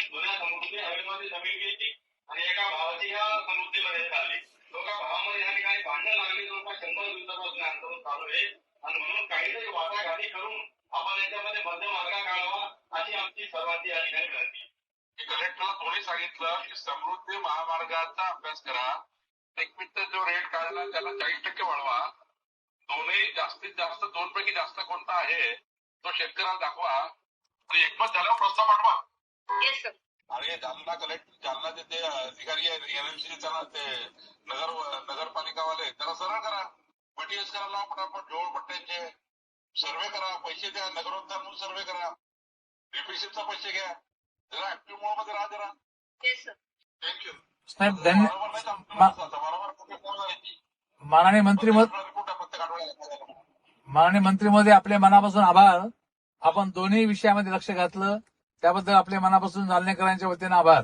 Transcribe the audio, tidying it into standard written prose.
जुन्या समृद्धी हवेमध्ये जमीन गेली आणि एका भावाची ह्या समृद्धीमध्ये झाली. दोघा भावामध्ये या ठिकाणी भांडण लागली. जवळपास 100 दिवसापासून आंदोलन चालू आहे आणि म्हणून काहीतरी वाटाघाटी करून आपण याच्यामध्ये मध्य मार्ग काढावा अशी आमची सर्वांची या ठिकाणी विनंती. कलेक्टरला कोणी सांगितलं की समृद्धी महामार्गाचा अभ्यास करा, एकमित्र जो रेट काढला त्याला 40% वाढवा, दोन्ही जास्तीत जास्त 2 पैकी जास्त कोणता आहे तो शेतकऱ्याला दाखवा आणि एकमत झाल्यावर प्रस्ताव पाठवा. अरे जालना ते अधिकारी एनएमसी त्यांना ते नगरपालिकावाले त्याला सरळ करा, बीटीएस करायला पटापट झोळपट्ट्यांचे सर्वे करा, पैसे द्या, नगरोत्थान म्हणून सर्वे करा, डीपीसीचा पैसे घ्या, जरा ऍक्टिव्ह मोड मध्ये राहा जरा. थँक्यू साहेब. माननीय मंत्री महोदय, आपले मनापासून आभार. आपण दोन्ही विषयामध्ये लक्ष घातलं त्याबद्दल आपले मनापासून जालनेकरांच्या वतीने आभार.